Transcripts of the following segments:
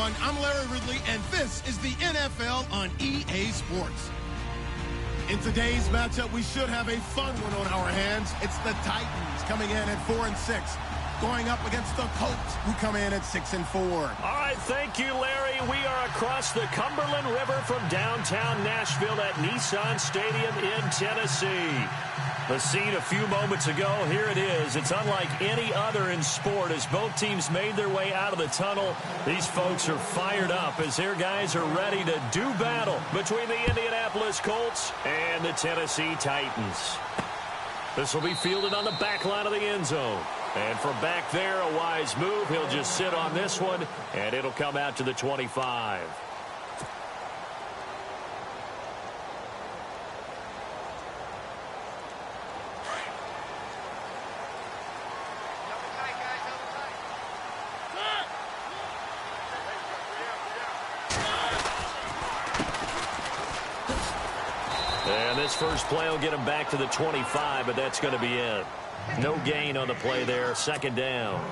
everyone. I'm Larry Ridley, and this is the NFL on EA Sports. In today's matchup, we should have a fun one on our hands. It's the Titans coming in at 4-6, going up against the Colts, who come in at 6-4. All right, thank you, Larry. We are across the Cumberland River from downtown Nashville at Nissan Stadium in Tennessee. The scene a few moments ago, here it is. It's unlike any other in sport as both teams made their way out of the tunnel. These folks are fired up as their guys are ready to do battle between the Indianapolis Colts and the Tennessee Titans. This will be fielded on the back line of the end zone. And from back there, a wise move. He'll just sit on this one, and it'll come out to the 25. And this first play will get him back to the 25, but that's going to be it. No gain on the play there, second down.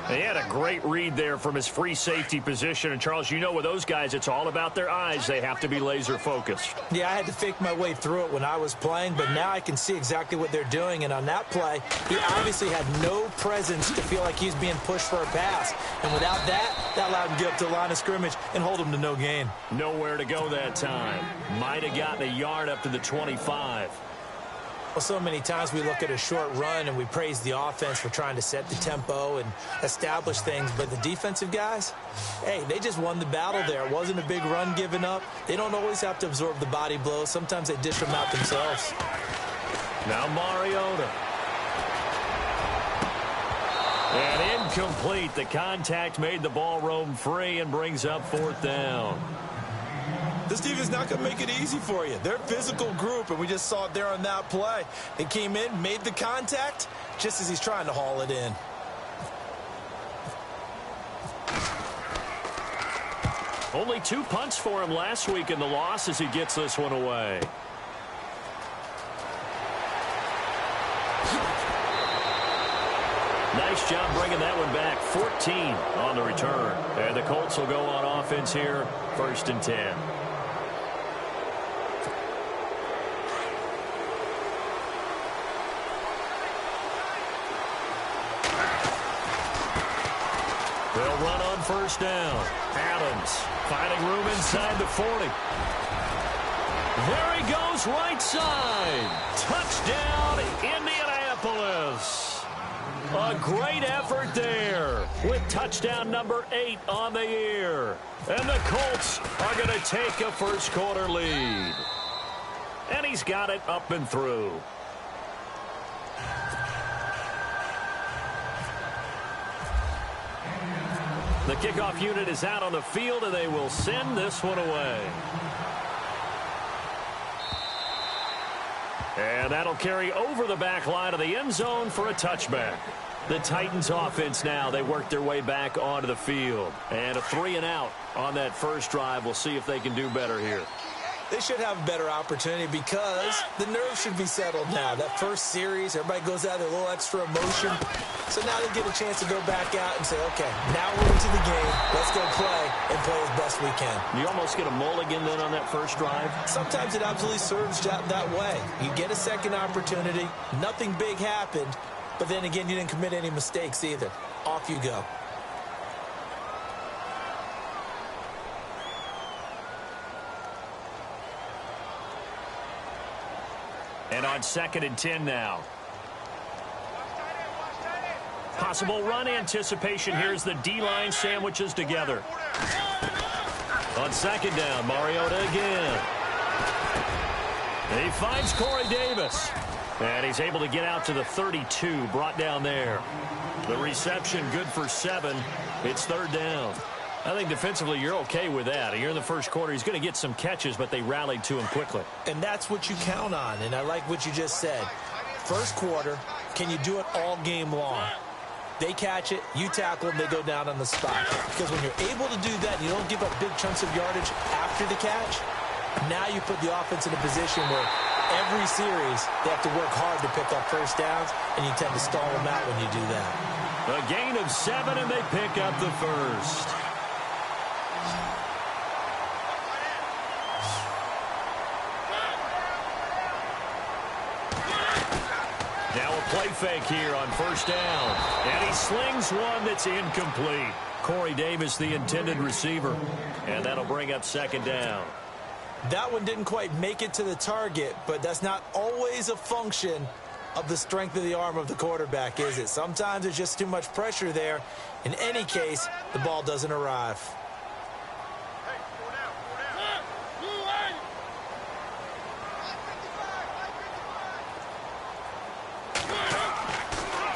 He had a great read there from his free safety position. And, Charles, you know with those guys, it's all about their eyes. They have to be laser-focused. Yeah, I had to fake my way through it when I was playing, but now I can see exactly what they're doing. And on that play, he obviously had no presence to feel like he's being pushed for a pass. And without that, that allowed him to get up to the line of scrimmage and hold him to no gain. Nowhere to go that time. Might have gotten a yard up to the 25. Well, so many times we look at a short run and we praise the offense for trying to set the tempo and establish things. But the defensive guys, hey, they just won the battle there. It wasn't a big run given up. They don't always have to absorb the body blows. Sometimes they dish them out themselves. Now Mariota. And incomplete. The contact made the ball roam free and brings up fourth down. This team is not going to make it easy for you. They're a physical group, and we just saw it there on that play. They came in, made the contact, just as he's trying to haul it in. Only 2 punts for him last week in the loss as he gets this one away. Nice job bringing that one back. 14 on the return. And the Colts will go on offense here, 1st and 10. They'll run on 1st down. Adams finding room inside the 40. There he goes, right side. Touchdown, Indianapolis. A great effort there with touchdown number 8 on the year. And the Colts are going to take a first quarter lead. And he's got it up and through. The kickoff unit is out on the field, and they will send this one away. And that'll carry over the back line of the end zone for a touchback. The Titans offense now, they work their way back onto the field. And a 3-and-out on that first drive. We'll see if they can do better here. They should have a better opportunity because the nerves should be settled now. That first series, everybody goes out with a little extra emotion. So now they get a chance to go back out and say, okay, now we're into the game. Let's go play and play as best we can. You almost get a mulligan then on that first drive? Sometimes it absolutely serves that way. You get a second opportunity. Nothing big happened. But then again, you didn't commit any mistakes either. Off you go. And on 2nd and 10 now. Possible run anticipation. Here's the D-line sandwiches together. On 2nd down, Mariota again. And he finds Corey Davis. And he's able to get out to the 32, brought down there. The reception good for 7. It's 3rd down. I think defensively you're okay with that. You're in the first quarter. He's going to get some catches, but they rallied to him quickly. And that's what you count on, and I like what you just said. First quarter, can you do it all game long? They catch it, you tackle them, they go down on the spot. Because when you're able to do that, you don't give up big chunks of yardage after the catch, now you put the offense in a position where every series they have to work hard to pick up first downs, and you tend to stall them out when you do that. A gain of 7, and they pick up the first. fake here on first down. And he slings one that's incomplete. Corey Davis, the intended receiver. And that'll bring up second down. That one didn't quite make it to the target, but that's not always a function of the strength of the arm of the quarterback, is it? Sometimes there's just too much pressure there. In any case, the ball doesn't arrive.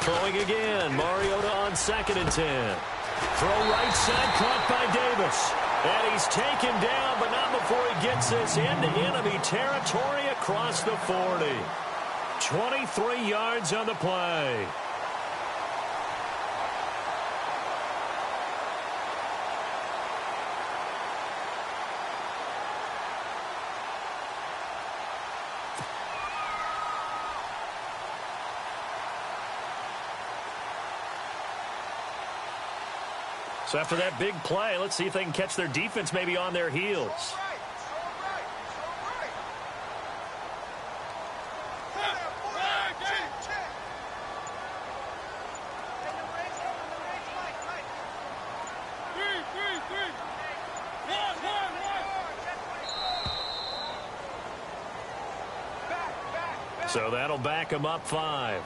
Throwing again. Mariota on 2nd and 10. Throw right side, caught by Davis. And he's taken down, but not before he gets this into enemy territory across the 40. 23 yards on the play. So after that big play, let's see if they can catch their defense maybe on their heels. So that'll back them up 5.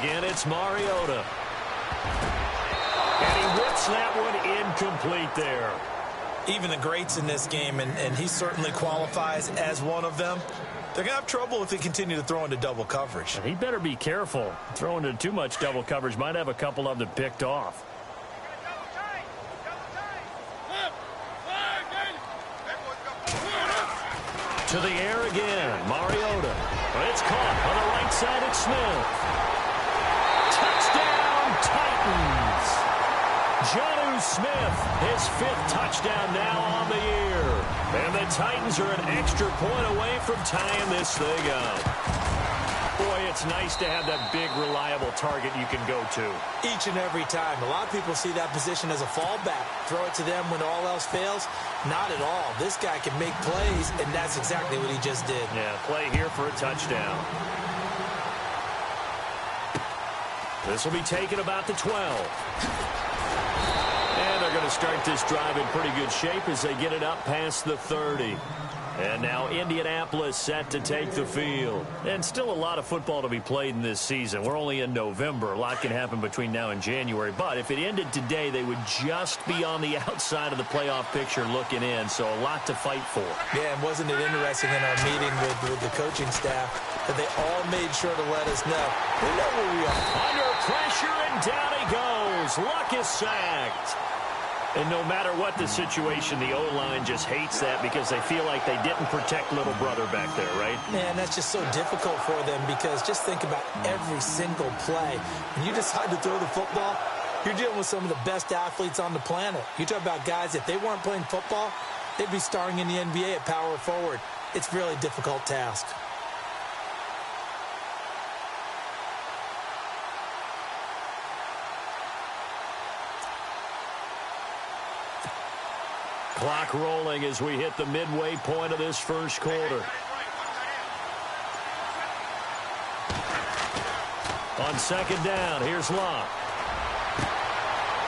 Again, it's Mariota. And he whips that one incomplete there. Even the greats in this game, and he certainly qualifies as one of them, they're going to have trouble if they continue to throw into double coverage. And he better be careful. Throwing into too much double coverage might have a couple of them picked off. To the air again, Mariota. It's caught on the right side, it's Smith. Touchdown, Titans! Jonnu Smith, his 5th touchdown now on the year. And the Titans are an extra point away from tying this thing up. Boy, it's nice to have that big, reliable target you can go to. Each and every time. A lot of people see that position as a fallback. Throw it to them when all else fails. Not at all. This guy can make plays, and that's exactly what he just did. Yeah, play here for a touchdown. This will be taken about the 12. And they're going to start this drive in pretty good shape as they get it up past the 30. And now Indianapolis set to take the field. And still a lot of football to be played in this season. We're only in November. A lot can happen between now and January. But if it ended today, they would just be on the outside of the playoff picture looking in. So a lot to fight for. Yeah, and wasn't it interesting in our meeting with the coaching staff that they all made sure to let us know. We know where we are. Under pressure, and down he goes. Luck is sacked. And no matter what the situation, the O-line just hates that because they feel like they didn't protect little brother back there, right? Man, that's just so difficult for them because just think about every single play. When you decide to throw the football, you're dealing with some of the best athletes on the planet. You talk about guys, if they weren't playing football, they'd be starring in the NBA at power forward. It's a really difficult task. Clock rolling as we hit the midway point of this first quarter. On 2nd down, here's Locke.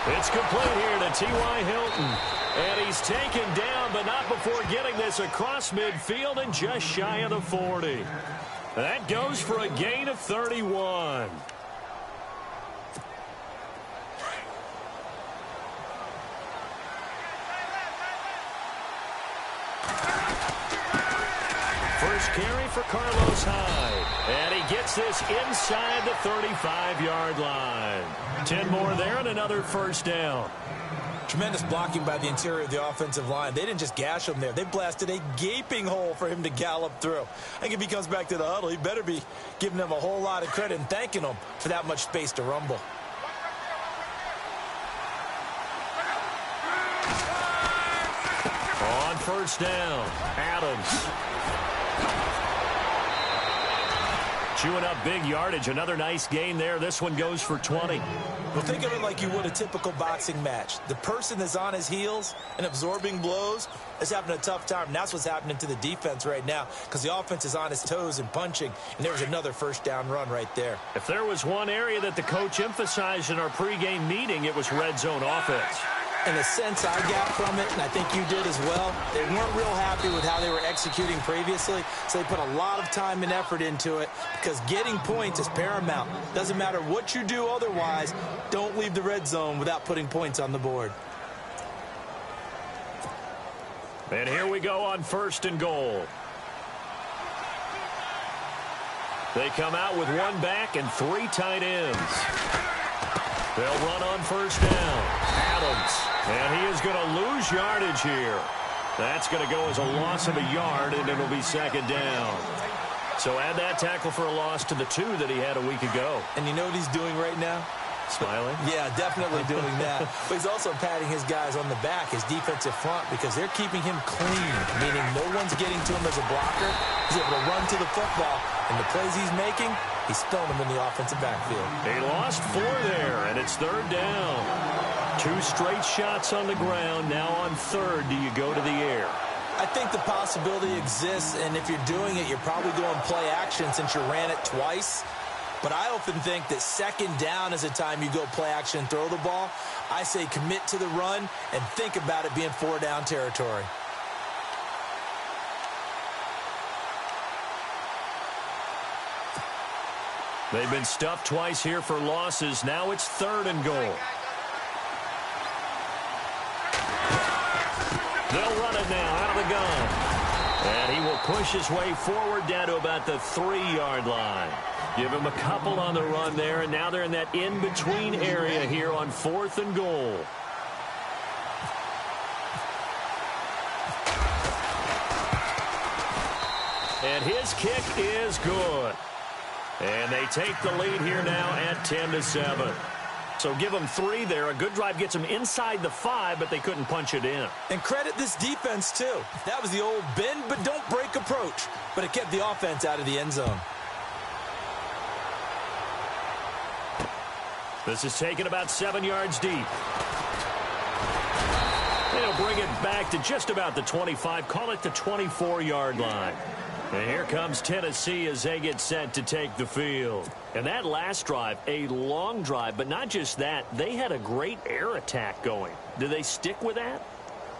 It's complete here to T.Y. Hilton. And he's taken down, but not before getting this across midfield and just shy of the 40. That goes for a gain of 31. First carry for Carlos Hyde. And he gets this inside the 35-yard line. 10 more there and another first down. Tremendous blocking by the interior of the offensive line. They didn't just gash him there. They blasted a gaping hole for him to gallop through. I think if he comes back to the huddle, he better be giving them a whole lot of credit and thanking them for that much space to rumble. On first down, Adams. Chewing up big yardage. Another nice gain there. This one goes for 20. Well, think of it like you would a typical boxing match. The person that's on his heels and absorbing blows is having a tough time. And that's what's happening to the defense right now because the offense is on his toes and punching. And there's another first down run right there. If there was one area that the coach emphasized in our pregame meeting, it was red zone offense. And the sense I got from it, and I think you did as well, they weren't real happy with how they were executing previously, so they put a lot of time and effort into it because getting points is paramount. Doesn't matter what you do otherwise, don't leave the red zone without putting points on the board. And here we go on 1st and goal. They come out with one back and 3 tight ends. They'll run on 1st down. Adams. And he is going to lose yardage here. That's going to go as a loss of a yard, and it'll be 2nd down. So add that tackle for a loss to the 2 that he had a week ago. And you know what he's doing right now? Smiling? Yeah, definitely doing that. But he's also patting his guys on the back, his defensive front, because they're keeping him clean, meaning no one's getting to him as a blocker. He's able to run to the football, and the plays he's making, he's throwing them in the offensive backfield. He lost 4 there, and it's 3rd down. 2 straight shots on the ground. Now on 3rd, do you go to the air? I think the possibility exists, and if you're doing it, you're probably going play action since you ran it twice. But I often think that 2nd down is a time you go play action and throw the ball. I say commit to the run and think about it being 4-down territory. They've been stuffed twice here for losses. Now it's 3rd and goal. They'll run it now out of the gun. And he will push his way forward down to about the 3-yard line. Give him a couple on the run there, and now they're in that in-between area here on 4th and goal. And his kick is good. And they take the lead here now at 10-7. So give them 3 there. A good drive gets them inside the 5, but they couldn't punch it in. And credit this defense, too. That was the old bend but don't break approach, but it kept the offense out of the end zone. This is taken about 7 yards deep. They'll bring it back to just about the 25. Call it the 24-yard line. And here comes Tennessee as they get set to take the field. And that last drive, a long drive, but not just that. They had a great air attack going. Do they stick with that?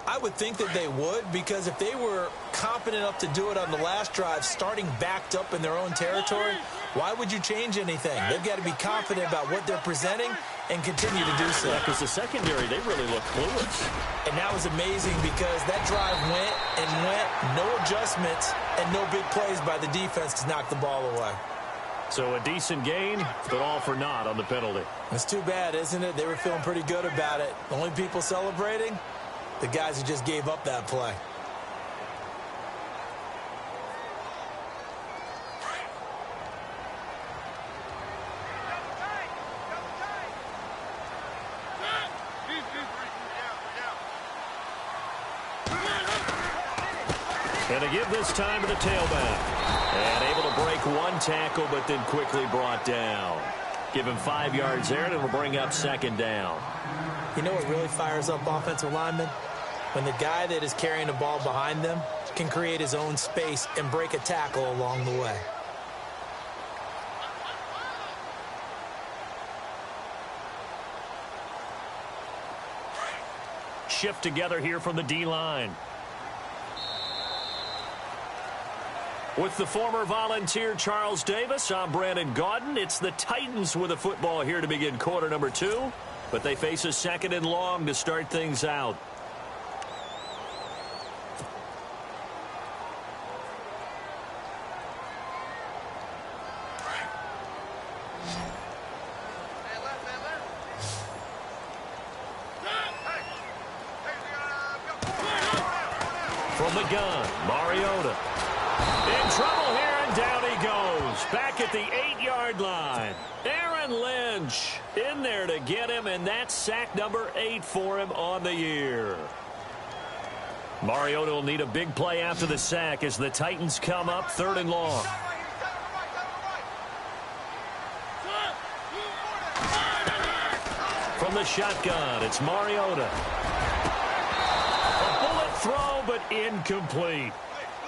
I would think that they would, because if they were confident enough to do it on the last drive, starting backed up in their own territory, why would you change anything? They've got to be confident about what they're presenting and continue to do so. Yeah, because the secondary, they really look clueless. And that was amazing because that drive went and went, no adjustments, and no big plays by the defense to knock the ball away. So a decent gain, but all for naught on the penalty. It's too bad, isn't it? They were feeling pretty good about it. The only people celebrating, the guys who just gave up that play. And to give this time to the tailback. And able to break one tackle, but then quickly brought down. Give him 5 yards there, and it'll bring up 2nd down. You know what really fires up offensive linemen? When the guy that is carrying the ball behind them can create his own space and break a tackle along the way. Shift together here from the D-line. With the former Volunteer Charles Davis, I'm Brandon Gaudin. It's the Titans with the football here to begin quarter number 2. But they face a 2nd and long to start things out. From the gun, Mariota. In trouble here, and down he goes. Back at the 8-yard line. Aaron Lynch in there to get him, and that's sack number 8 for him on the year. Mariota will need a big play after the sack as the Titans come up 3rd and long. From the shotgun, it's Mariota. A bullet throw, but incomplete.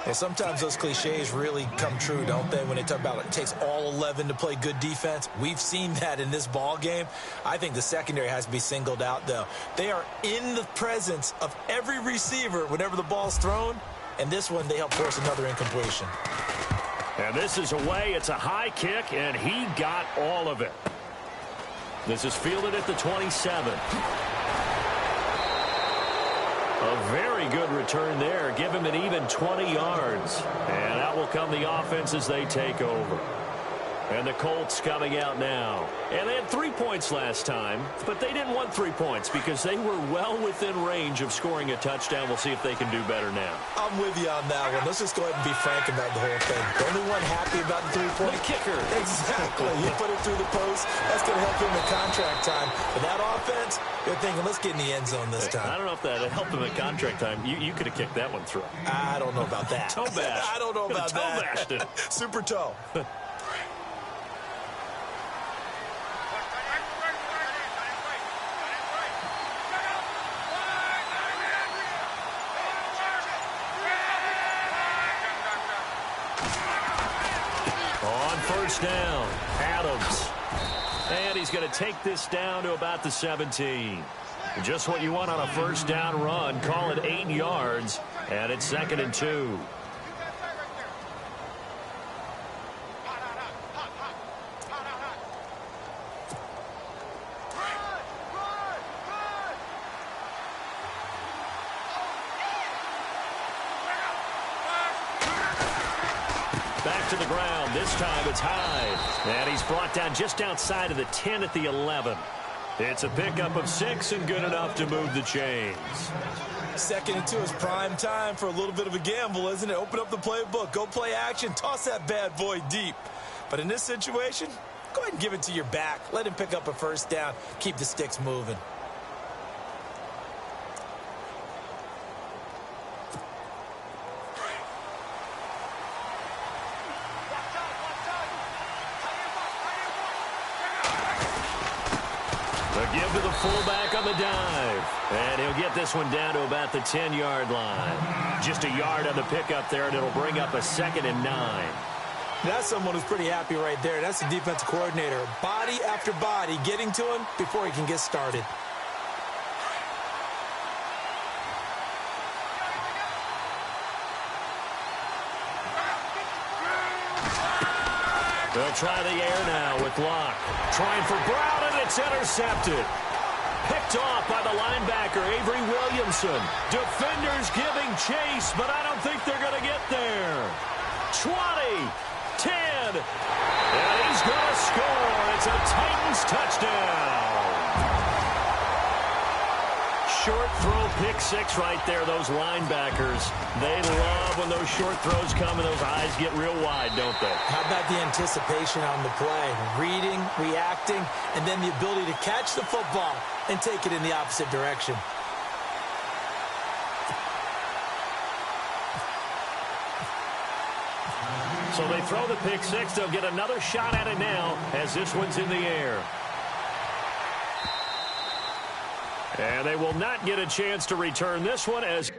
Well, sometimes those cliches really come true, don't they, when they talk about it takes all 11 to play good defense. We've seen that in this ball game. I think the secondary has to be singled out, though. They are in the presence of every receiver whenever the ball's thrown, and this one they help force another incompletion. And this is away. It's a high kick, and he got all of it. This is fielded at the 27. A very good return there. Give him an even 20 yards. And out will come the offense as they take over. And the Colts coming out now. And they had 3 points last time, but they didn't want 3 points because they were well within range of scoring a touchdown. We'll see if they can do better now. I'm with you on that one. Let's just go ahead and be frank about the whole thing. The only one happy about the 3-point? The kicker. Exactly. You put it through the post. That's going to help him in contract time. But that offense, they're thinking, let's get in the end zone this time. I don't know if that helped him in contract time. You could have kicked that one through. I don't know about that. Toe bash. I don't know about that. Toe bashed it. Super toe. First down, Adams. And he's going to take this down to about the 17. Just what you want on a first down run. Call it 8 yards, and it's 2nd and 2. Back to the ground. This time it's Hyde. And he's brought down just outside of the 10 at the 11. It's a pickup of 6 and good enough to move the chains. 2nd and 2 is prime time for a little bit of a gamble, isn't it? Open up the playbook. Go play action. Toss that bad boy deep. But in this situation, go ahead and give it to your back. Let him pick up a first down. Keep the sticks moving. Give to the fullback on the dive. And he'll get this one down to about the 10-yard line. Just a yard on the pickup there, and it'll bring up a 2nd and 9. That's someone who's pretty happy right there. That's the defensive coordinator. Body after body getting to him before he can get started. They'll try the air now with Locke. Trying for Brown, and it's intercepted. Picked off by the linebacker, Avery Williamson. Defenders giving chase, but I don't think they're going to get there. 20, 10, and he's going to score. It's a Titans touchdown. Short throw, pick 6 right there. Those linebackers, they love when those short throws come and those eyes get real wide, don't they? How about the anticipation on the play? Reading, reacting, and then the ability to catch the football and take it in the opposite direction. So they throw the pick 6. They'll get another shot at it now as this one's in the air. And they will not get a chance to return this one as...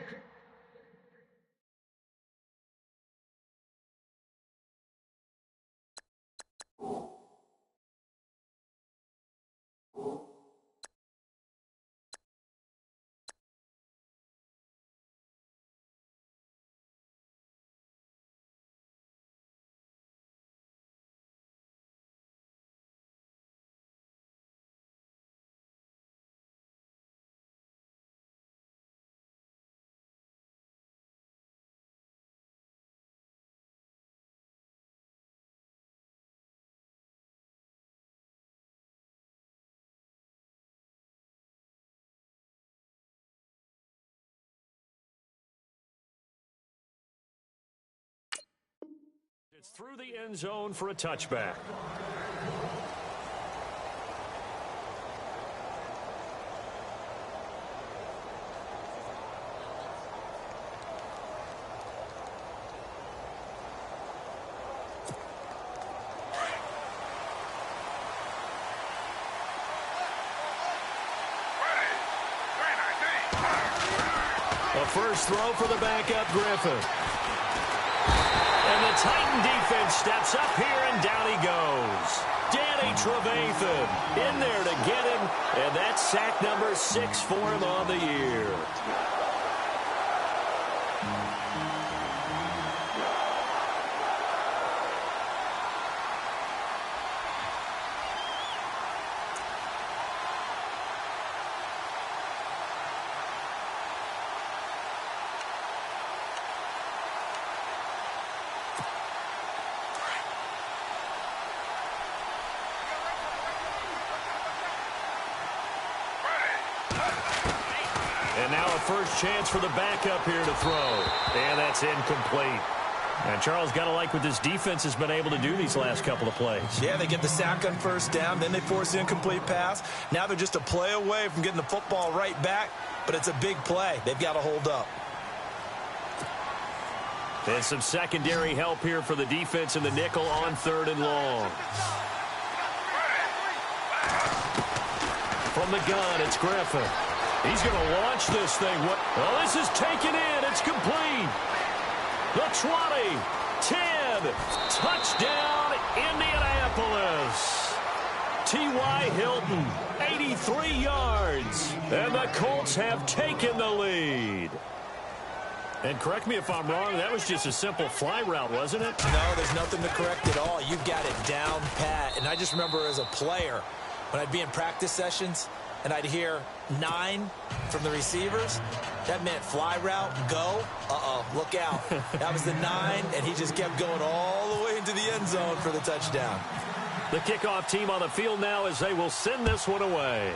It's through the end zone for a touchback. A first throw for the backup Griffin. And the Titan defense steps up here, and down he goes. Danny Trevathan in there to get him, and that's sack number 6 for him on the year. And now a first chance for the backup here to throw. And that's incomplete. And Charles, got to like what this defense has been able to do these last couple of plays. Yeah, they get the sack on first down, then they force the incomplete pass. Now they're just a play away from getting the football right back, but it's a big play. They've got to hold up. And some secondary help here for the defense in the nickel on 3rd and long. From the gun, it's Griffin. He's going to launch this thing. Oh, this is taken in. It's complete. The 20, 10, touchdown, Indianapolis. T.Y. Hilton, 83 yards. And the Colts have taken the lead. And correct me if I'm wrong, that was just a simple fly route, wasn't it? No, there's nothing to correct at all. You've got it down pat. And I just remember as a player, when I'd be in practice sessions, and I'd hear 9 from the receivers, that meant fly route, go. Look out. That was the 9, and he just kept going all the way into the end zone for the touchdown. The kickoff team on the field now as they will send this one away.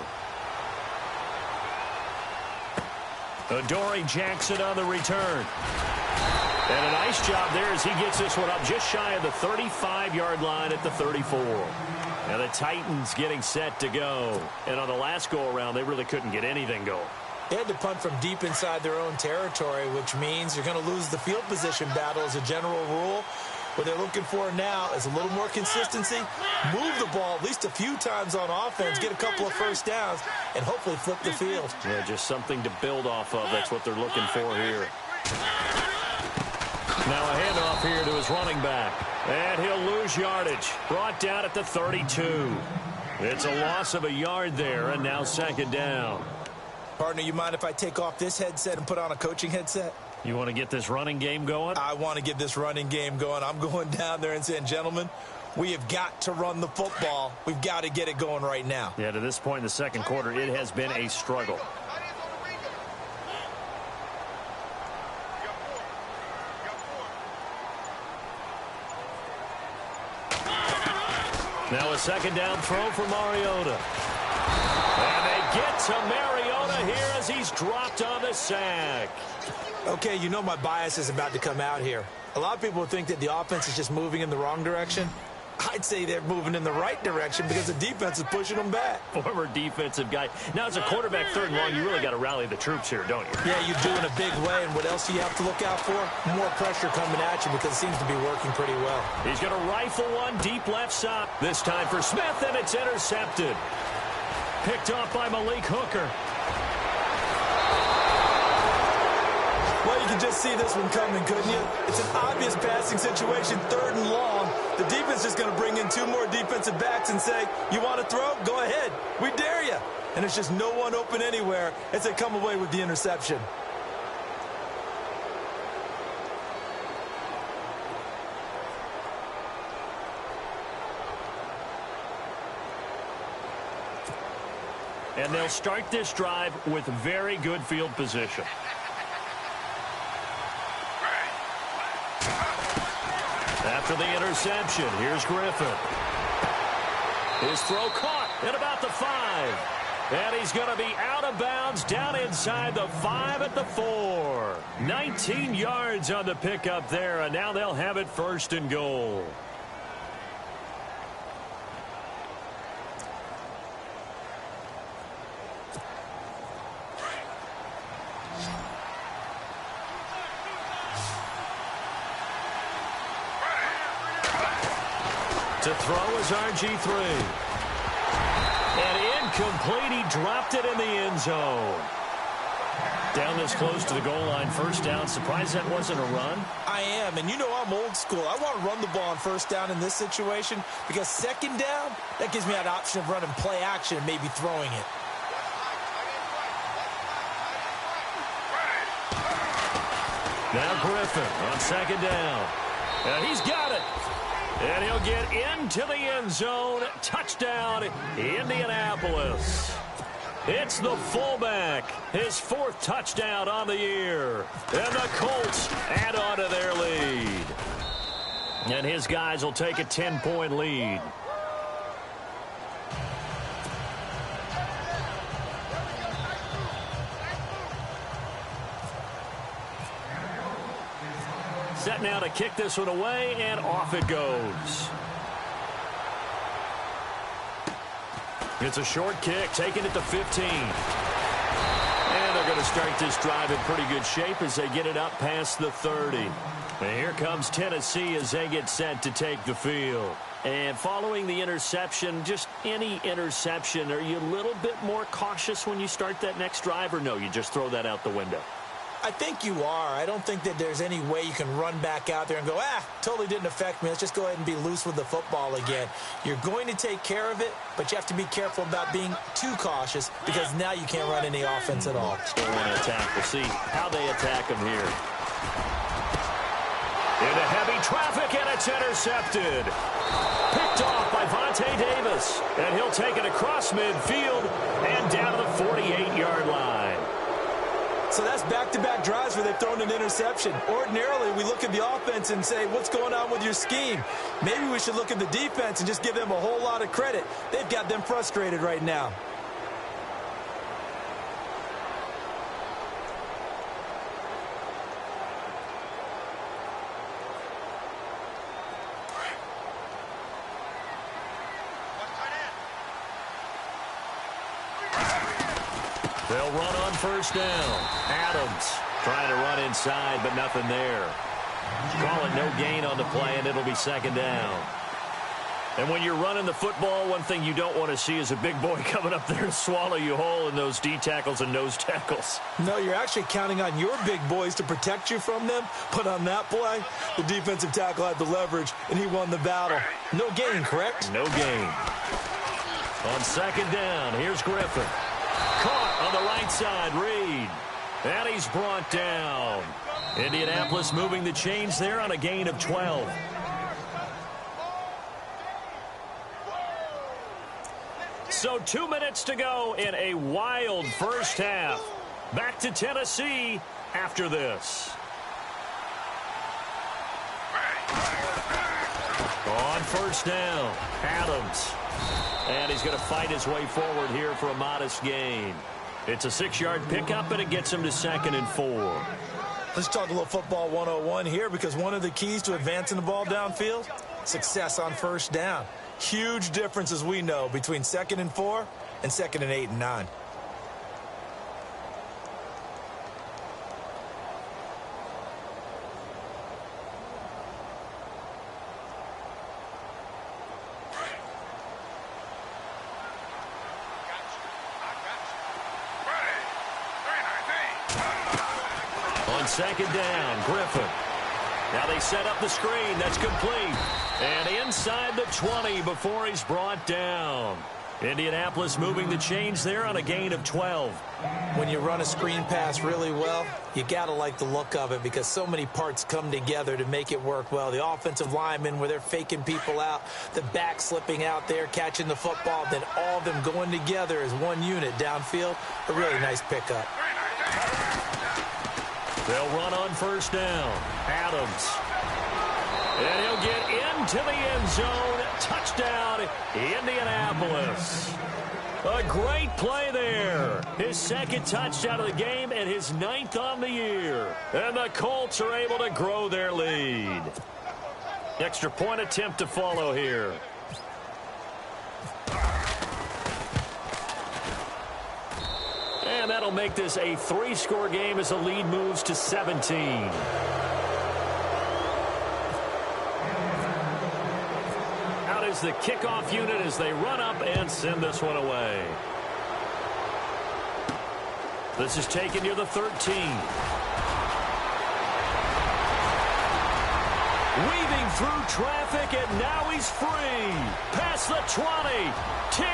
Adoree Jackson on the return. And a nice job there as he gets this one up just shy of the 35-yard line at the 34. And the Titans getting set to go. And on the last go-around, they really couldn't get anything going. They had to punt from deep inside their own territory, which means you're going to lose the field position battle as a general rule. What they're looking for now is a little more consistency, move the ball at least a few times on offense, get a couple of first downs, and hopefully flip the field. Yeah, just something to build off of. That's what they're looking for here. Now a handoff here to his running back. And he'll lose yardage. Brought down at the 32. It's a loss of a yard there, and now 2nd down. Partner, you mind if I take off this headset and put on a coaching headset? You want to get this running game going? I want to get this running game going. I'm going down there and saying, gentlemen, we have got to run the football. We've got to get it going right now. Yeah, to this point in the second quarter, it has been a struggle. Now a 2nd down throw for Mariota. And they get to Mariota here as he's dropped on the sack. Okay, you know my bias is about to come out here. A lot of people think that the offense is just moving in the wrong direction. I'd say they're moving in the right direction because the defense is pushing them back. Former defensive guy. Now, as a quarterback 3rd and long, you really got to rally the troops here, don't you? Yeah, you do in a big way. And what else do you have to look out for? More pressure coming at you because it seems to be working pretty well. He's going to rifle one deep left side. This time for Smith, and it's intercepted. Picked off by Malik Hooker. Well, you can just see this one coming, couldn't you? It's an obvious passing situation, 3rd and long. The defense is going to bring in 2 more defensive backs and say, you want to throw? Go ahead. We dare you. And there's just no one open anywhere as they come away with the interception. And they'll start this drive with very good field position. After the interception, here's Griffin. His throw caught at about the 5. And he's going to be out of bounds down inside the 5 at the 4. 19 yards on the pickup there, and now they'll have it 1st and goal. To throw is RG3. And incomplete. He dropped it in the end zone. Down this close to the goal line, first down. Surprised that wasn't a run? I am, and you know I'm old school. I want to run the ball on first down in this situation because second down, that gives me that option of running play action and maybe throwing it. Now Griffin on second down. And he's got it. And he'll get into the end zone. Touchdown, Indianapolis. It's the fullback, his 4th touchdown on the year. And the Colts add on to their lead. And his guys will take a 10-point lead. Set now to kick this one away, and off it goes. It's a short kick, taking it to 15. And they're going to start this drive in pretty good shape as they get it up past the 30. And here comes Tennessee as they get set to take the field. And following the interception, just any interception, are you a little bit more cautious when you start that next drive, or no, you just throw that out the window? I think you are. I don't think that there's any way you can run back out there and go, totally didn't affect me. Let's just go ahead and be loose with the football again. You're going to take care of it, but you have to be careful about being too cautious because now you can't run any offense at all. Still want to attack. We'll see how they attack him here. Into heavy traffic, and it's intercepted. Picked off by Vontae Davis. And he'll take it across midfield and down to the 48-yard line. So that's back-to-back drives where they've thrown an interception. Ordinarily, we look at the offense and say, what's going on with your scheme? Maybe we should look at the defense and just give them a whole lot of credit. They've got them frustrated right now. They'll run on first down. Adams trying to run inside, but nothing there. Call it no gain on the play, and it'll be second down. And when you're running the football, one thing you don't want to see is a big boy coming up there to swallow you whole in those D tackles and nose tackles. No, you're actually counting on your big boys to protect you from them. But on that play, the defensive tackle had the leverage, and he won the battle. No gain, correct? No gain. On second down, here's Griffin. Caught on the right side, Reed. And he's brought down. Indianapolis moving the chains there on a gain of 12. So 2 minutes to go in a wild first half. Back to Tennessee after this. On first down, Adams. And he's going to fight his way forward here for a modest gain. It's a 6-yard pickup, and it gets him to second and 4. Let's talk a little football 101 here, because one of the keys to advancing the ball downfield, success on first down. Huge difference, as we know, between second and 4 and second and 8 and 9. On second down, Griffin. Now they set up the screen. That's complete. And inside the 20 before he's brought down. Indianapolis moving the chains there on a gain of 12. When you run a screen pass really well, you got to like the look of it because so many parts come together to make it work well. The offensive linemen where they're faking people out, the back slipping out there, catching the football, then all of them going together as one unit downfield. A really nice pickup. They'll run on first down. Adams. And he'll get into the end zone. Touchdown, Indianapolis. A great play there. His second touchdown of the game and his 9th on the year. And the Colts are able to grow their lead. Extra point attempt to follow here. And that'll make this a 3-score game as the lead moves to 17. Out is the kickoff unit as they run up and send this one away. This is taken near the 13. Weaving through traffic, and now he's free. Past the 20. 10.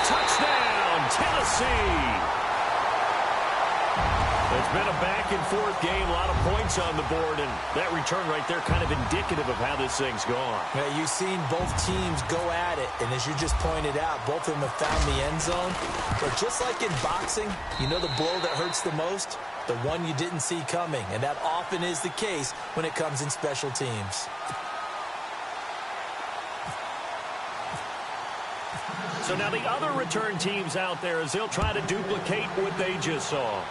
Touchdown, Tennessee. It's been a back-and-forth game, a lot of points on the board, and that return right there kind of indicative of how this thing's gone. Yeah, you've seen both teams go at it, and as you just pointed out, both of them have found the end zone. But just like in boxing, you know the blow that hurts the most? The one you didn't see coming, and that often is the case when it comes in special teams. So now the other return teams out there as they'll try to duplicate what they just saw.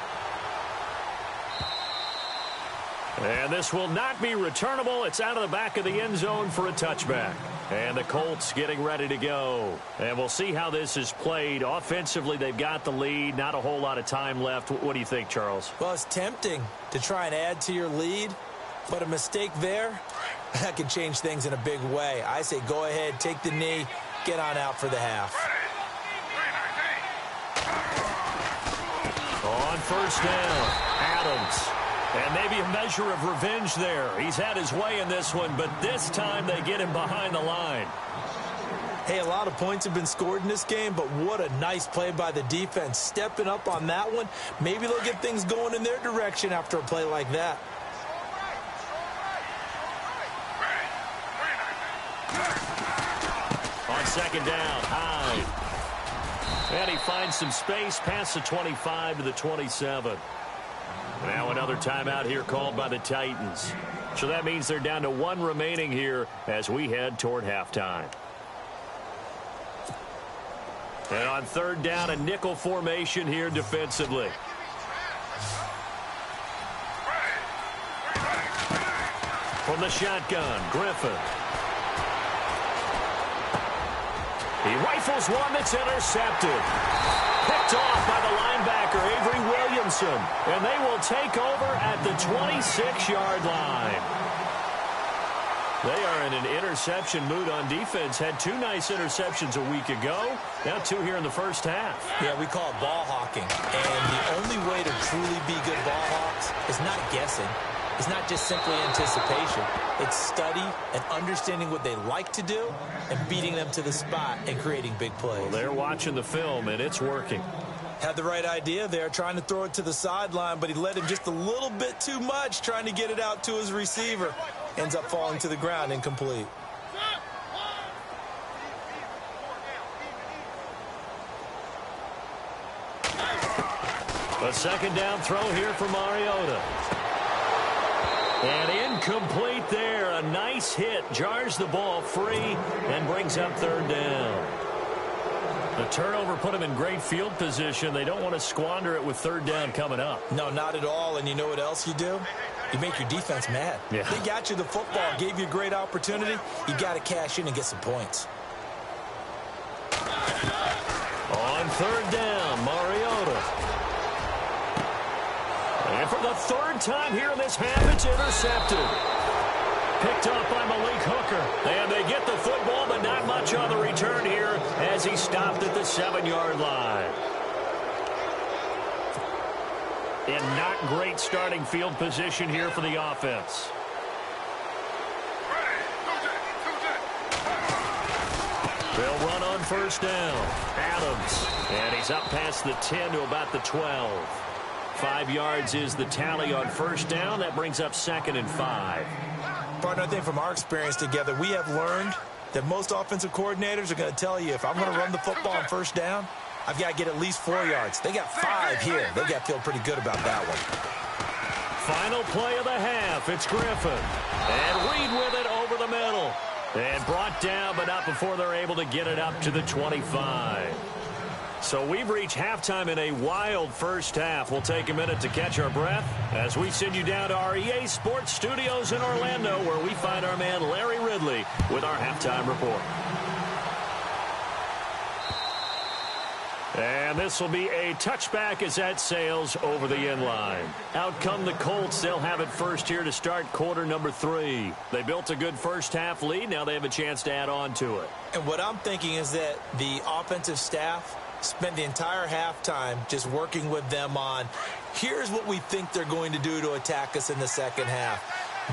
And this will not be returnable. It's out of the back of the end zone for a touchback. And the Colts getting ready to go. And we'll see how this is played. Offensively, they've got the lead. Not a whole lot of time left. What do you think, Charles? Well, it's tempting to try and add to your lead, but a mistake there, that can change things in a big way. I say go ahead, take the knee, get on out for the half. On first down, Adams. And maybe a measure of revenge there. He's had his way in this one, but this time they get him behind the line. Hey, a lot of points have been scored in this game, but what a nice play by the defense. Stepping up on that one, maybe they'll get things going in their direction after a play like that. On second down, Hyde. And he finds some space past the 25 to the 27. Now another timeout here called by the Titans. So that means they're down to one remaining here as we head toward halftime. And on third down, a nickel formation here defensively. From the shotgun, Griffin. He rifles one that's intercepted. Picked off by the linebacker, Avery Williamson. And they will take over at the 26-yard line. They are in an interception mood on defense. Had two nice interceptions a week ago. Now two here in the first half. Yeah, we call it ball hawking. And the only way to truly be good ball hawks is not guessing. It's not just simply anticipation. It's study and understanding what they like to do and beating them to the spot and creating big plays. Well, they're watching the film, and it's working. Had the right idea there, trying to throw it to the sideline, but he led him just a little bit too much, trying to get it out to his receiver. Ends up falling to the ground incomplete. A second down throw here for Mariota. And incomplete there. A nice hit. Jars the ball free and brings up third down. The turnover put them in great field position. They don't want to squander it with third down coming up. No, not at all. And you know what else you do? You make your defense mad. Yeah. They got you the football, gave you a great opportunity. You got to cash in and get some points. On third down, Mariota. And for the third time here in this half, it's intercepted. Picked up by Malik Hooker. And they get the football, but not much on the return here as he stopped at the 7-yard line. In not great starting field position here for the offense. They'll run on first down. Adams. And he's up past the 10 to about the 12. 5 yards is the tally on first down. That brings up 2nd and 5. Partner, I think from our experience together, we have learned that most offensive coordinators are going to tell you, if I'm going to run the football on first down, I've got to get at least 4 yards. They got 5 here. They got to feel pretty good about that one. Final play of the half. It's Griffin. And Reed with it over the middle. And brought down, but not before they're able to get it up to the 25. So we've reached halftime in a wild first half. We'll take a minute to catch our breath as we send you down to our EA Sports Studios in Orlando, where we find our man Larry Ridley with our halftime report. And this will be a touchback as that sails over the end line. Out come the Colts. They'll have it first here to start quarter number 3. They built a good first half lead. Now they have a chance to add on to it. And what I'm thinking is that the offensive staff spent the entire halftime just working with them on, here's what we think they're going to do to attack us in the second half.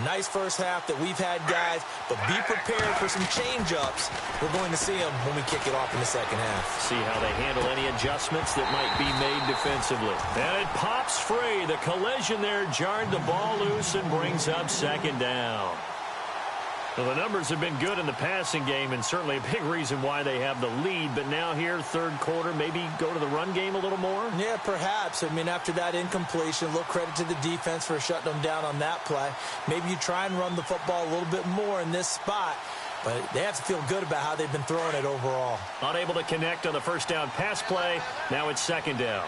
Nice first half that we've had, guys, but be prepared for some change-ups. We're going to see them when we kick it off in the second half. See how they handle any adjustments that might be made defensively. And it pops free. The collision there jarred the ball loose and brings up second down. Well, the numbers have been good in the passing game and certainly a big reason why they have the lead. But now here, third quarter, maybe go to the run game a little more? Yeah, perhaps. I mean, after that incompletion, a little credit to the defense for shutting them down on that play. Maybe you try and run the football a little bit more in this spot. But they have to feel good about how they've been throwing it overall. Unable to connect on the first down pass play. Now it's second down.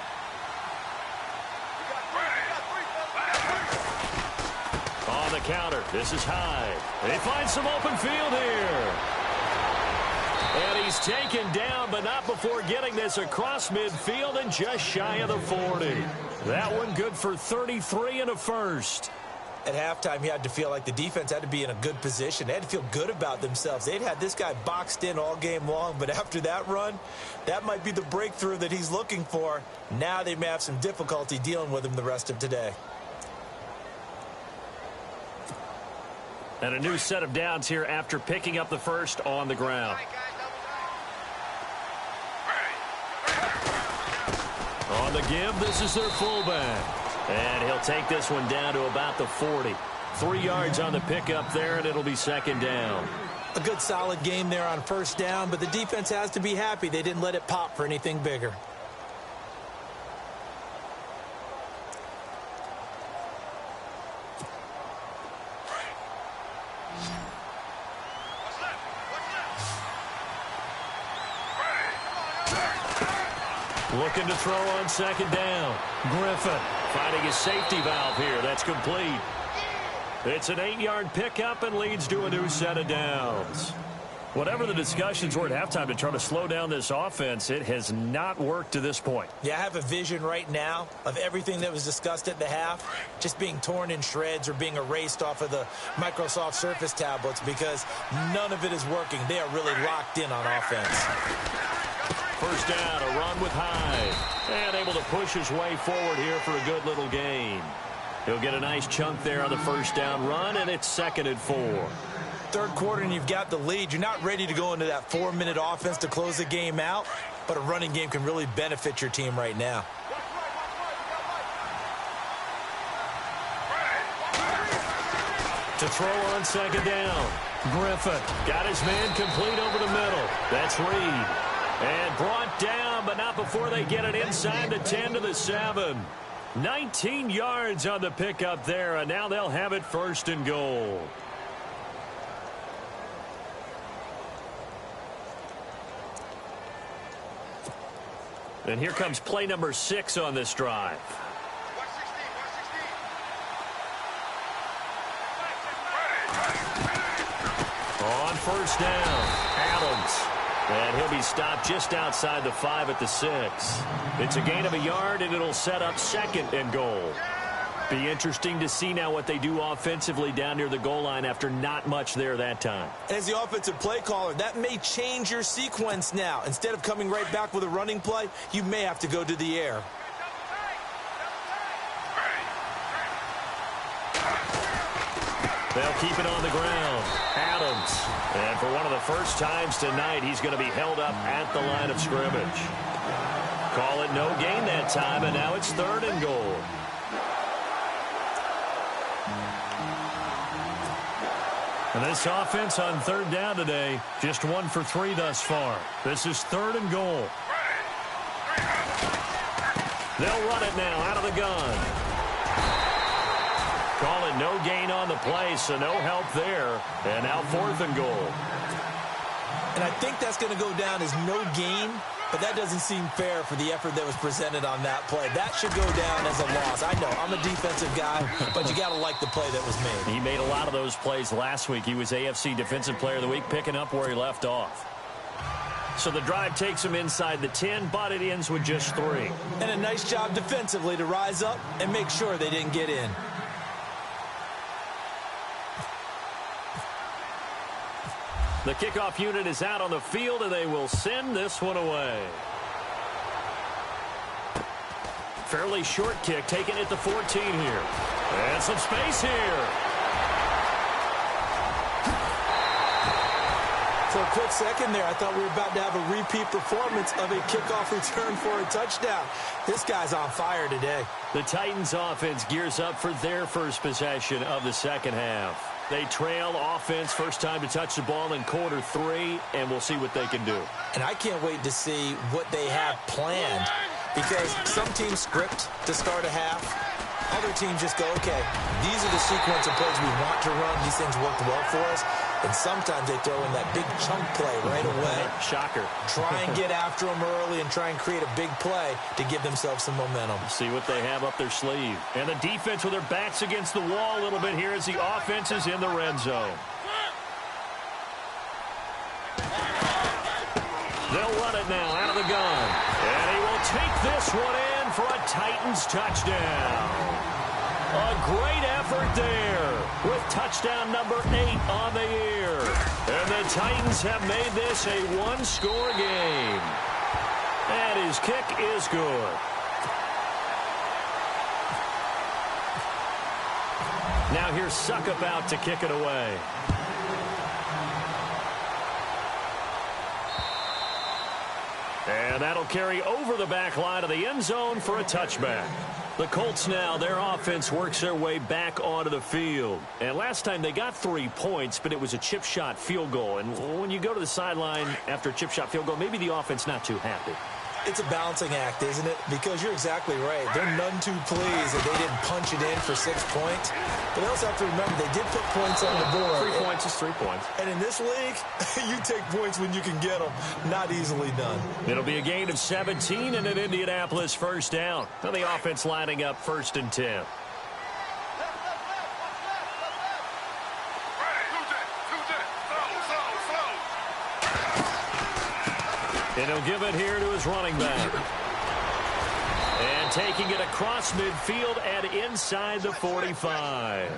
On the counter, this is Hyde. They find some open field here. And he's taken down, but not before getting this across midfield and just shy of the 40. That one good for 33 and a first. At halftime, you had to feel like the defense had to be in a good position. They had to feel good about themselves. They'd had this guy boxed in all game long, but after that run, that might be the breakthrough that he's looking for. Now they may have some difficulty dealing with him the rest of today. And a new set of downs here after picking up the first on the ground. On the give, this is their fullback. And he'll take this one down to about the 40. 3 yards on the pickup there, and it'll be second down. A good solid game there on first down, but the defense has to be happy they didn't let it pop for anything bigger. Looking to throw on second down. Griffin finding his safety valve here. That's complete. It's an 8-yard pickup and leads to a new set of downs. Whatever the discussions were at halftime to try to slow down this offense, it has not worked to this point. Yeah, I have a vision right now of everything that was discussed at the half just being torn in shreds or being erased off of the Microsoft Surface tablets because none of it is working. They are really locked in on offense. First down, a run with Hyde. And able to push his way forward here for a good little gain. He'll get a nice chunk there on the first down run, and it's second and 4. Third quarter and you've got the lead. You're not ready to go into that 4-minute offense to close the game out, but a running game can really benefit your team right now. To throw on second down. Griffin got his man complete over the middle. That's Reed. And brought down, but not before they get it inside the 10 to the 7. 19 yards on the pickup there, and now they'll have it first and goal. And here comes play number 6 on this drive. On first down, Adams. And he'll be stopped just outside the 5 at the 6. It's a gain of a yard, and it'll set up second and goal. Be interesting to see now what they do offensively down near the goal line after not much there that time. As the offensive play caller, that may change your sequence now. Instead of coming right back with a running play, you may have to go to the air. They'll keep it on the ground. Adams. And for one of the first times tonight, he's going to be held up at the line of scrimmage. Call it no gain that time, and now it's third and goal. And this offense on third down today, just 1 for 3 thus far. This is third and goal. They'll run it now out of the gun. Call it no gain on the play, so no help there. And now fourth and goal. And I think that's going to go down as no gain, but that doesn't seem fair for the effort that was presented on that play. That should go down as a loss. I know, I'm a defensive guy, but you got to like the play that was made. He made a lot of those plays last week. He was AFC Defensive Player of the Week, picking up where he left off. So the drive takes them inside the 10, but it ends with just 3. And a nice job defensively to rise up and make sure they didn't get in. The kickoff unit is out on the field, and they will send this one away. Fairly short kick, taken at the 14 here. And some space here. For a quick second there, I thought we were about to have a repeat performance of a kickoff return for a touchdown. This guy's on fire today. The Titans offense gears up for their first possession of the second half. They trail offense, first time to touch the ball in quarter 3, and we'll see what they can do. And I can't wait to see what they have planned, because some teams script to start a half. Other teams just go, okay, these are the sequence of plays we want to run. These things worked well for us. And sometimes they throw in that big chunk play right away. Shocker. Try and get after them early and try and create a big play to give themselves some momentum. See what they have up their sleeve. And the defense with their backs against the wall a little bit here as the offense is in the red zone. They'll run it now out of the gun. And he will take this one in for a Titans touchdown. A great effort there with touchdown number 8 on the year. And the Titans have made this a one-score game. And his kick is good. Now here's Suckup out to kick it away. And that'll carry over the back line of the end zone for a touchback. The Colts now, their offense works their way back onto the field. And last time they got 3 points, but it was a chip shot field goal. And when you go to the sideline after a chip shot field goal, maybe the offense not too happy. It's a balancing act, isn't it? Because you're exactly right. They're none too pleased that they didn't punch it in for 6 points. But they also have to remember they did put points on the board. 3 points is 3 points. And in this league, you take points when you can get them. Not easily done. It'll be a gain of 17 and an Indianapolis first down. Now the offense lining up 1st and 10. And he'll give it here to his running back. And taking it across midfield and inside the 45.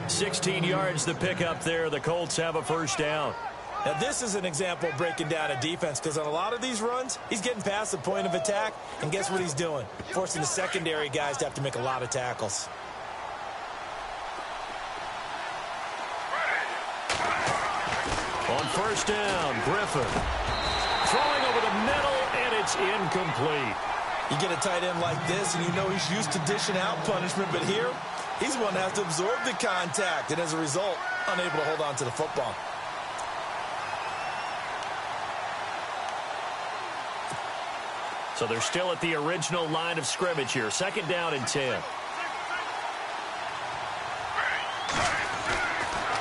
16 yards to pick up there. The Colts have a first down. Now, this is an example of breaking down a defense, because on a lot of these runs, he's getting past the point of attack, and guess what he's doing? Forcing the secondary guys to have to make a lot of tackles. On first down, Griffin. Throwing over the middle, and it's incomplete. You get a tight end like this, and you know he's used to dishing out punishment, but here, he's one that has to absorb the contact, and as a result, unable to hold on to the football. So they're still at the original line of scrimmage here. 2nd down and 10.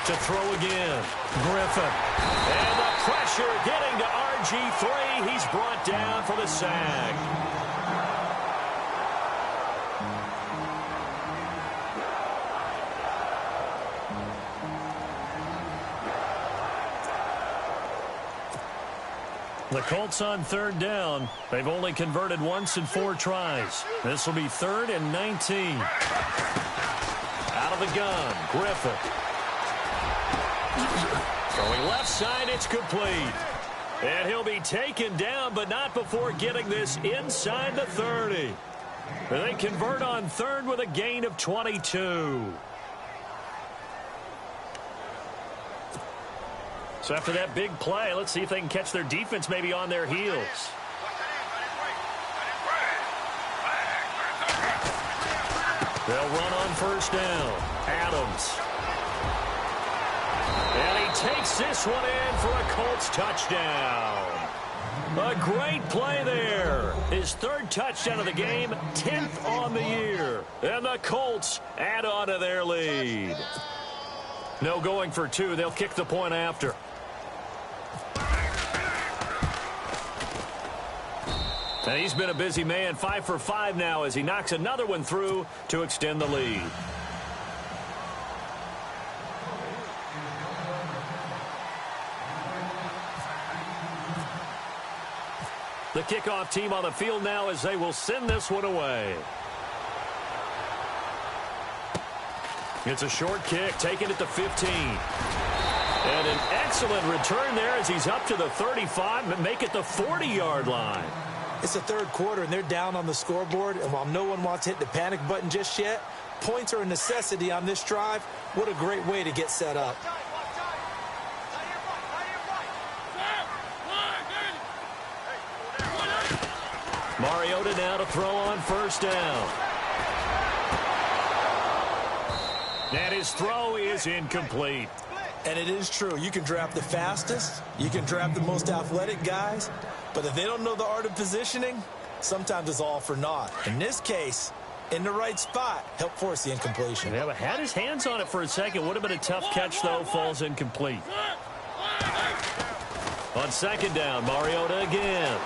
To throw again. Griffin. And the pressure getting to RG3. He's brought down for the sack. The Colts on 3rd down. They've only converted once in 4 tries. This will be 3rd and 19. Out of the gun, Griffin. Going left side, it's complete. And he'll be taken down, but not before getting this inside the 30. They convert on 3rd with a gain of 22. So after that big play, let's see if they can catch their defense maybe on their heels. They'll run on first down. Adams. And he takes this one in for a Colts touchdown. A great play there. His 3rd touchdown of the game, 10th on the year. And the Colts add on to their lead. No going for 2. They'll kick the point after. And he's been a busy man, 5 for 5 now as he knocks another one through to extend the lead. The kickoff team on the field now as they will send this one away. It's a short kick, taking it to 15. And an excellent return there as he's up to the 35, but make it the 40-yard line. It's the third quarter, and they're down on the scoreboard. And while no one wants to hit the panic button just yet, points are a necessity on this drive. What a great way to get set up. Mariota now to throw on first down. And his throw is incomplete. And it is true. You can draft the fastest. You can draft the most athletic guys. But if they don't know the art of positioning, sometimes it's all for naught. In this case, in the right spot, help force the incompletion. Yeah, but had his hands on it for a second. Would have been a tough catch, though. Falls incomplete. On second down, Mariota again.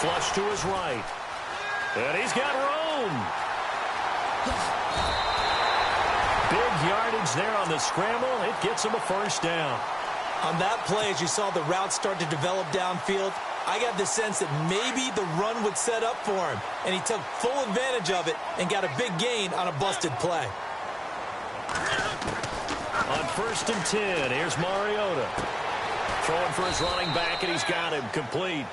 Flush to his right. And he's got room. Big yardage there on the scramble. It gets him a first down. On that play, as you saw the route start to develop downfield, I got the sense that maybe the run would set up for him. And he took full advantage of it and got a big gain on a busted play. On first and 10, here's Mariota. Throwing for his running back, and he's got him complete.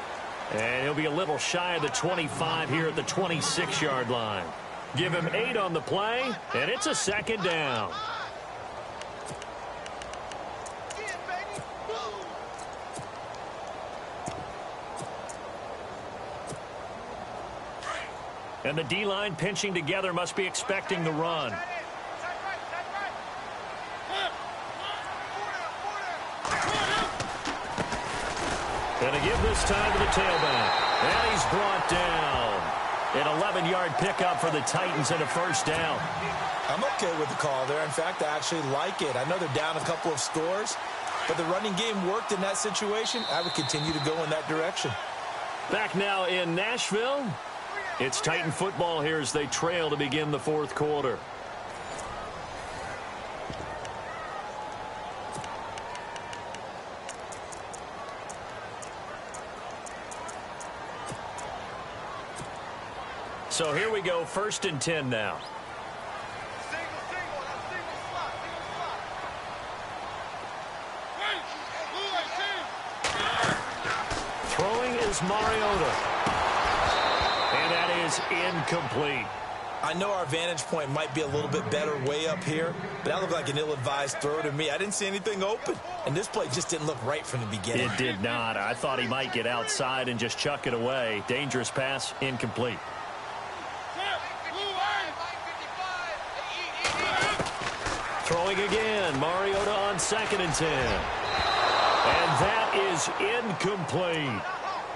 And he'll be a little shy of the 25 here at the 26-yard line. Give him 8 on the play, and it's a second down. And the D-line pinching together must be expecting the run. And a give this time to the tailback. And he's brought down. An 11-yard pickup for the Titans and a first down. I'm okay with the call there. In fact, I actually like it. I know they're down a couple of scores, but the running game worked in that situation. I would continue to go in that direction. Back now in Nashville. It's Titan football here as they trail to begin the fourth quarter. So here we go, first and 10 now. Throwing is Mariota. And that is incomplete. I know our vantage point might be a little bit better way up here, but that looked like an ill-advised throw to me. I didn't see anything open, and this play just didn't look right from the beginning. It did not. I thought he might get outside and just chuck it away. Dangerous pass, incomplete. Throwing again, Mariota on second and 10. And that is incomplete.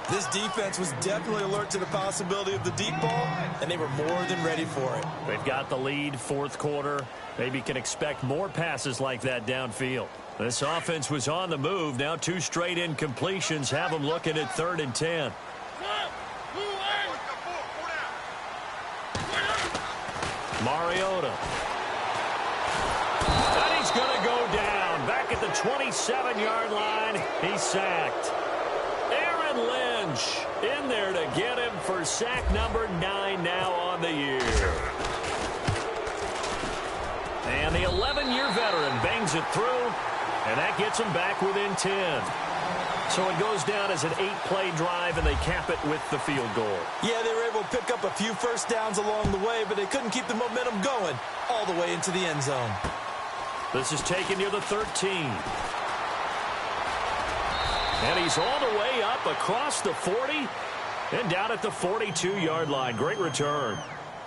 This defense was definitely alert to the possibility of the deep ball, and they were more than ready for it. They've got the lead, fourth quarter. Maybe can expect more passes like that downfield. This offense was on the move. Now 2 straight incompletions have them looking at third and 10. Mariota. And he's going to go down. Back at the 27-yard line. He's sacked. Aaron Lynch in there to get him for sack number 9 now on the year. And the 11-year veteran bangs it through, and that gets him back within 10. So it goes down as an 8-play drive, and they cap it with the field goal. Yeah, they were able to pick up a few first downs along the way, but they couldn't keep the momentum going all the way into the end zone. This is taken near the 13. And he's all the way up across the 40 and down at the 42-yard line. Great return.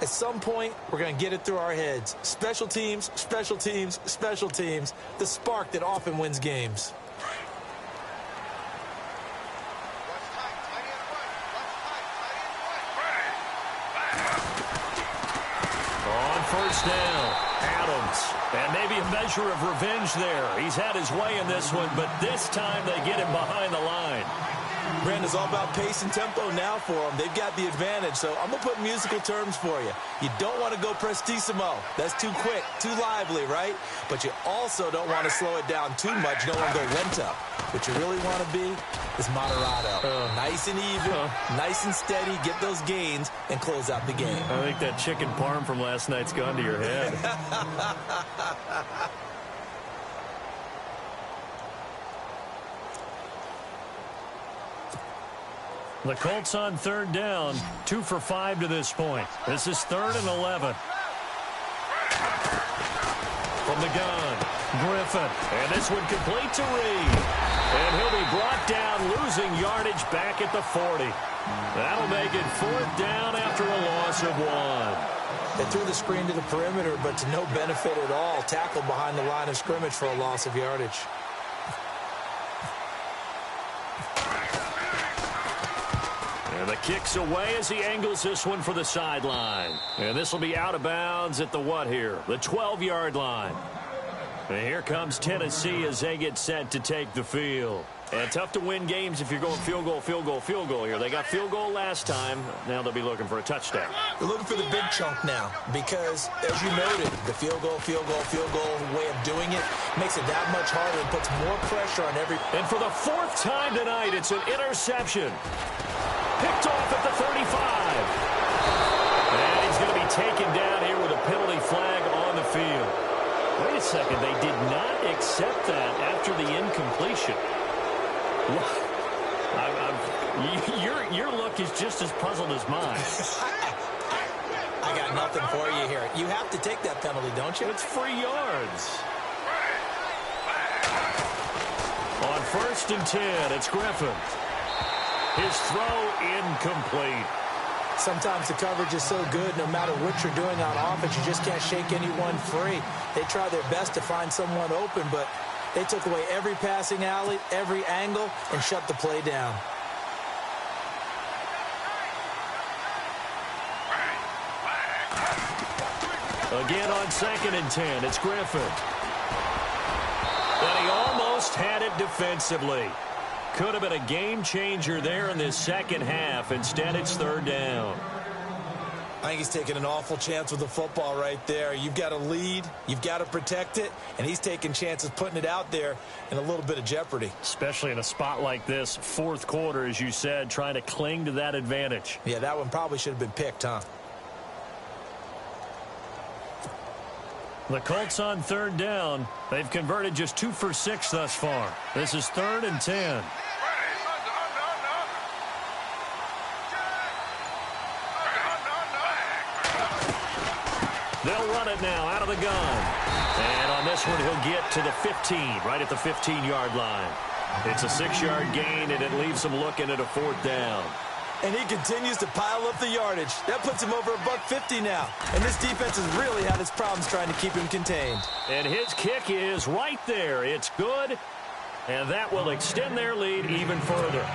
At some point, we're going to get it through our heads. Special teams, special teams, special teams. The spark that often wins games. On first down, Adams. And maybe a measure of revenge there. He's had his way in this one, but this time they get him behind the line. Brandon, it's all about pace and tempo now for them. They've got the advantage, so I'm going to put musical terms for you. You don't want to go prestissimo. That's too quick, too lively, right? But you also don't want to slow it down too much. You don't want to go lento. What you really want to be is moderato. Nice and even, nice and steady, get those gains, and close out the game. I think that chicken parm from last night's gone to your head. The Colts on third down, 2 for 5 to this point. This is 3rd and 11. From the gun, Griffin. And this one complete to Reed. And he'll be brought down, losing yardage back at the 40. That'll make it 4th down after a loss of 1. They threw the screen to the perimeter, but to no benefit at all. Tackled behind the line of scrimmage for a loss of yardage. And the kick's away as he angles this one for the sideline. And this will be out of bounds at the what here? The 12-yard line. And here comes Tennessee as they get set to take the field. And tough to win games if you're going field goal, field goal, field goal here. They got field goal last time. Now they'll be looking for a touchdown. They're looking for the big chunk now because, as you noted, the field goal way of doing it makes it that much harder and puts more pressure on every... And for the 4th time tonight, it's an interception. Picked off at the 35. And he's going to be taken down here with a penalty flag on the field. Wait a second. They did not accept that after the incompletion. Your look is just as puzzled as mine. I got nothing for you here. You have to take that penalty, don't you? It's free yards. On 1st and 10, it's Griffin. His throw incomplete. Sometimes the coverage is so good, no matter what you're doing on offense, you just can't shake anyone free. They try their best to find someone open, but they took away every passing alley, every angle, and shut the play down. Again on 2nd and 10, it's Griffin. And he almost had it defensively. Could have been a game changer there in this second half. Instead, it's 3rd down. I think he's taking an awful chance with the football right there. You've got to lead, you've got to protect it, and he's taking chances putting it out there in a little bit of jeopardy. Especially in a spot like this, 4th quarter, as you said, trying to cling to that advantage. Yeah, that one probably should have been picked, huh? The Colts on 3rd down. They've converted just 2 for 6 thus far. This is 3rd and 10. They'll run it now out of the gun. And on this one, he'll get to the 15, right at the 15-yard line. It's a 6-yard gain, and it leaves him looking at a 4th down. And he continues to pile up the yardage. That puts him over $150 now. And this defense has really had its problems trying to keep him contained. And his kick is right there. It's good. And that will extend their lead even further.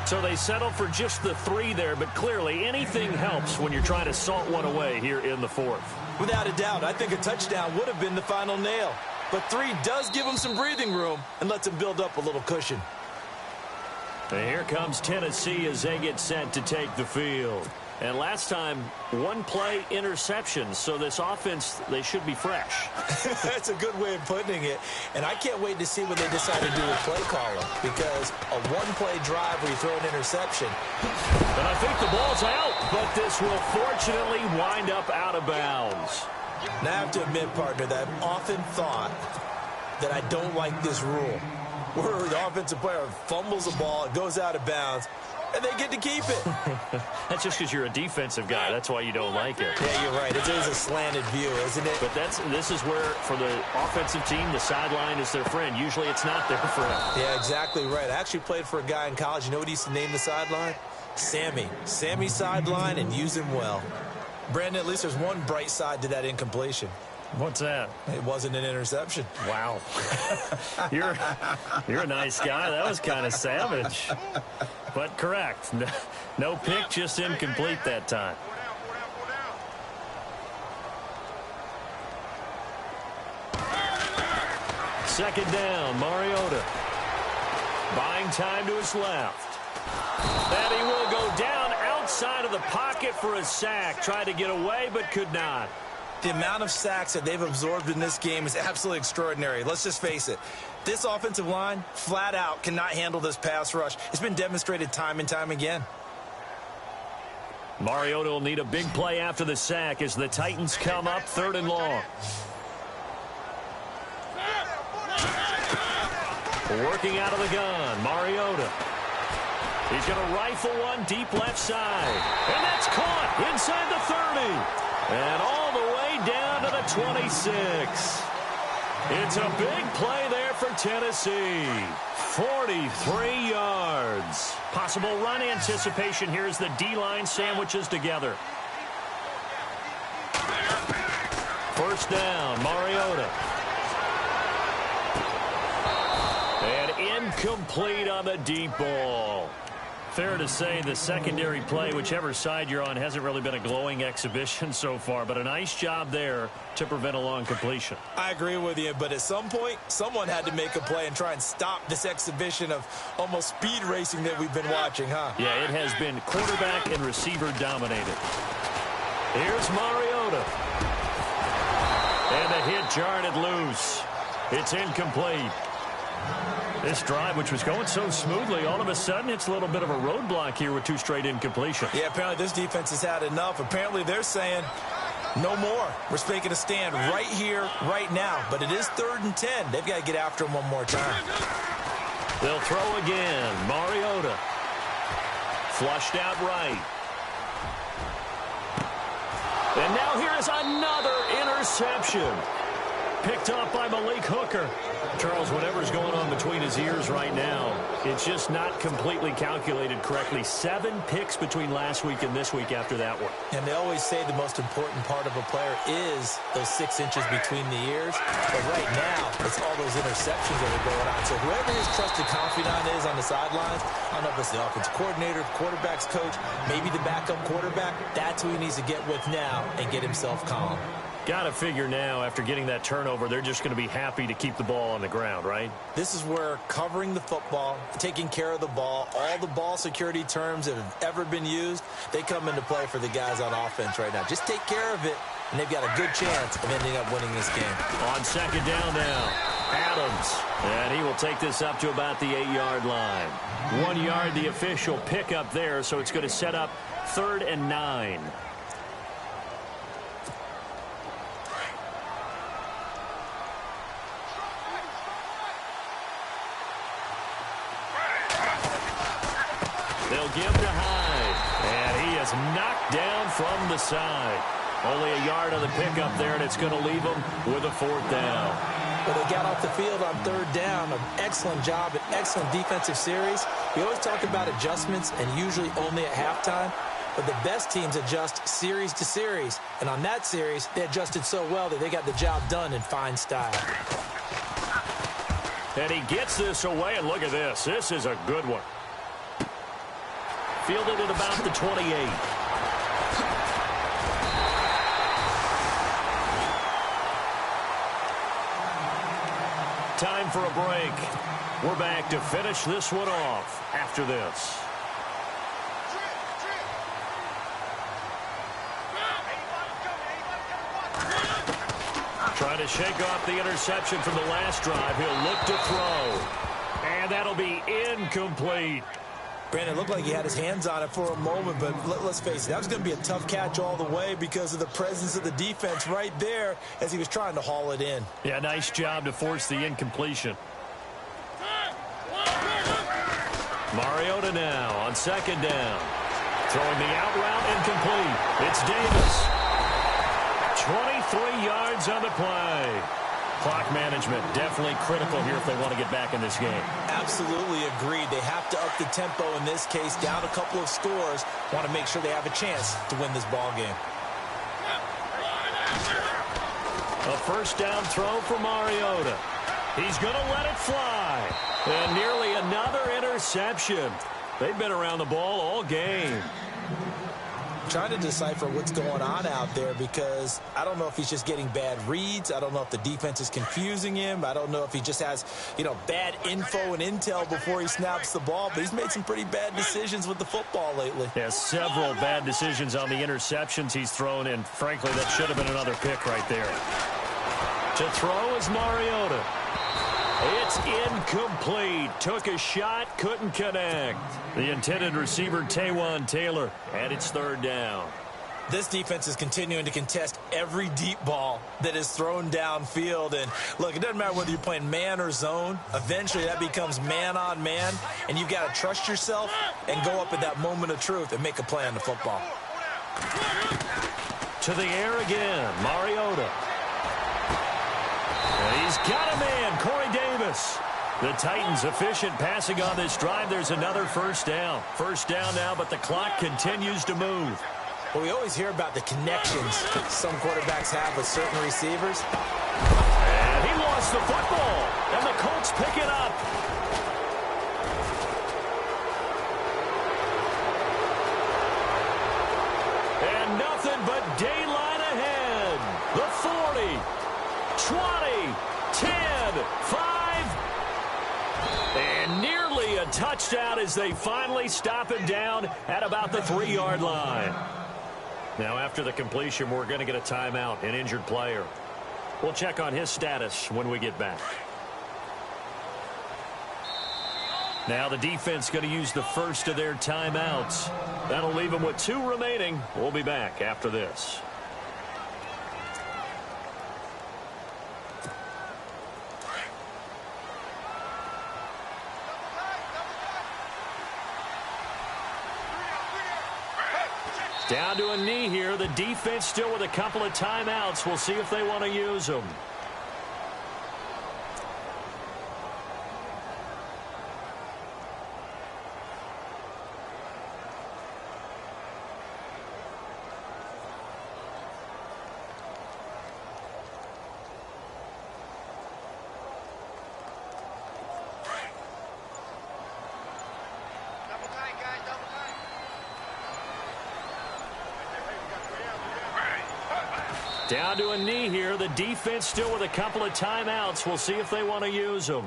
So they settle for just the 3 there, but clearly anything helps when you're trying to salt one away here in the 4th. Without a doubt, I think a touchdown would have been the final nail. But 3 does give him some breathing room and lets him build up a little cushion. And here comes Tennessee as they get set to take the field. And last time, 1-play interception. So this offense, they should be fresh. That's a good way of putting it. And I can't wait to see what they decide to do with play calling. Because a 1-play drive where you throw an interception. And I think the ball's out. But this will fortunately wind up out of bounds. Now I have to admit, partner, that I've often thought that I don't like this rule. Where the offensive player fumbles the ball, it goes out of bounds, and they get to keep it. That's just because you're a defensive guy. That's why you don't like it. Yeah, you're right. It is a slanted view, isn't it? But this is where, for the offensive team, the sideline is their friend. Usually it's not their friend. Yeah, exactly right. I actually played for a guy in college. You know what he used to name the sideline? Sammy. Sammy sideline, and use him well. Brandon, at least there's one bright side to that incompletion. What's that? It wasn't an interception. Wow. You're a nice guy. That was kind of savage. But correct. No pick, just incomplete that time. Second down, Mariota. Buying time to his left. And he will go down outside of the pocket for a sack. Tried to get away, but could not. The amount of sacks that they've absorbed in this game is absolutely extraordinary. Let's just face it. This offensive line, flat out, cannot handle this pass rush. It's been demonstrated time and time again. Mariota will need a big play after the sack as the Titans come up 3rd and long. Working out of the gun, Mariota. He's going to rifle one deep left side. And that's caught inside the 30. And all the way down to the 26. It's a big play there for Tennessee. 43 yards. Possible run anticipation here as the D-line sandwiches together. 1st down, Mariota. And incomplete on the deep ball. Fair to say the secondary play, whichever side you're on, hasn't really been a glowing exhibition so far, but a nice job there to prevent a long completion. I agree with you, but at some point, someone had to make a play and try and stop this exhibition of almost speed racing that we've been watching, huh? Yeah, it has been quarterback and receiver dominated. Here's Mariota. And the hit jarred it loose. It's incomplete. This drive, which was going so smoothly, all of a sudden it's a little bit of a roadblock here with 2 straight incompletions. Yeah, apparently this defense has had enough. Apparently they're saying no more. We're making a stand right here, right now. But it is 3rd and 10. They've got to get after him one more time. They'll throw again. Mariota. Flushed out right. And now here is another interception. Picked off by Malik Hooker. Charles, whatever's going on between his ears right now, it's just not completely calculated correctly. 7 picks between last week and this week after that one. And they always say the most important part of a player is those 6 inches between the ears. But right now, it's all those interceptions that are going on. So whoever his trusted confidant is on the sidelines, I don't know if it's the offensive coordinator, quarterback's coach, maybe the backup quarterback, that's who he needs to get with now and get himself calm. Got to figure now, after getting that turnover, they're just going to be happy to keep the ball on the ground, right? This is where covering the football, taking care of the ball, all the ball security terms that have ever been used, they come into play for the guys on offense right now. Just take care of it, and they've got a good chance of ending up winning this game. On 2nd down now, Adams. And he will take this up to about the 8-yard line. 1 yard, the official pickup there, so it's going to set up 3rd and 9. They'll give to Hyde. And he is knocked down from the side. Only a yard on the pickup there, and it's going to leave him with a 4th down. Well, they got off the field on 3rd down. An excellent job, an excellent defensive series. We always talk about adjustments, and usually only at halftime. But the best teams adjust series to series. And on that series, they adjusted so well that they got the job done in fine style. And he gets this away, and look at this. This is a good one. Fielded at about the 28. Time for a break. We're back to finish this one off after this. Trying to shake off the interception from the last drive. He'll look to throw. And that'll be incomplete. Brandon, it looked like he had his hands on it for a moment, but let's face it, that was going to be a tough catch all the way because of the presence of the defense right there as he was trying to haul it in. Yeah, nice job to force the incompletion. Mariota now on 2nd down. Throwing the out route incomplete. It's Davis. 23 yards on the play. Clock management definitely critical here if they want to get back in this game. Absolutely agreed. They have to up the tempo in this case, down a couple of scores. Want to make sure they have a chance to win this ball game. A 1st down throw for Mariota. He's going to let it fly. And nearly another interception. They've been around the ball all game. trying to decipher what's going on out there because I don't know if he's just getting bad reads. I don't know if the defense is confusing him. I don't know if he just has, bad info and intel before he snaps the ball. But he's made some pretty bad decisions with the football lately. Yeah, several bad decisions on the interceptions he's thrown, and frankly, that should have been another pick right there. To throw is Mariota. It's incomplete. Took a shot, couldn't connect. The intended receiver, Taywan Taylor, and it's third down. This defense is continuing to contest every deep ball that is thrown downfield. And, look, it doesn't matter whether you're playing man or zone. Eventually, that becomes man on man, and you've got to trust yourself and go up at that moment of truth and make a play on the football. To the air again, Mariota. And he's got a man, Corey Davis. The Titans efficient passing on this drive. There's another first down. First down now, but the clock continues to move. Well, we always hear about the connections some quarterbacks have with certain receivers. And he lost the football, and the Colts pick it up. And nothing but daylight ahead. The 40, 20, 10, 5, and nearly a touchdown as they finally stop it down at about the 3-yard line. Now, after the completion, we're going to get a timeout, an injured player. We'll check on his status when we get back. Now the defense going to use the first of their timeouts. That'll leave them with 2 remaining. We'll be back after this. Down to a knee here. The defense still with a couple of timeouts. We'll see if they want to use them. Down to a knee here. The defense still with a couple of timeouts. We'll see if they want to use them.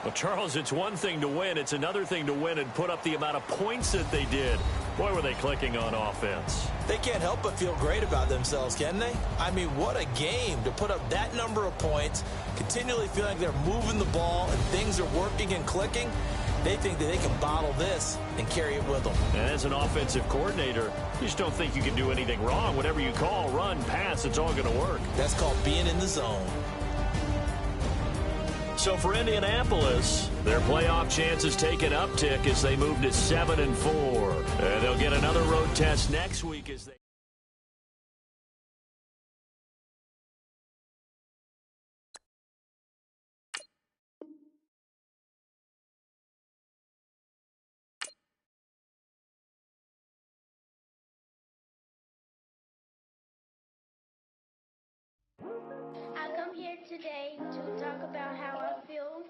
Well, Charles, it's one thing to win. It's another thing to win and put up the amount of points that they did. Boy, were they clicking on offense. They can't help but feel great about themselves, can they? I mean, what a game to put up that number of points, continually feeling like they're moving the ball and things are working and clicking. They think that they can bottle this and carry it with them. And as an offensive coordinator, you just don't think you can do anything wrong. Whatever you call, run, pass, it's all going to work. That's called being in the zone. So for Indianapolis, their playoff chances take an uptick as they move to 7-4. And they'll get another road test next week as they... I come here today to talk about how I feel,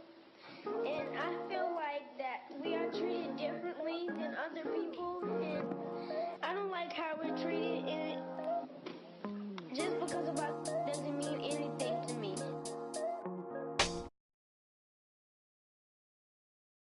and I feel like that we are treated differently than other people, and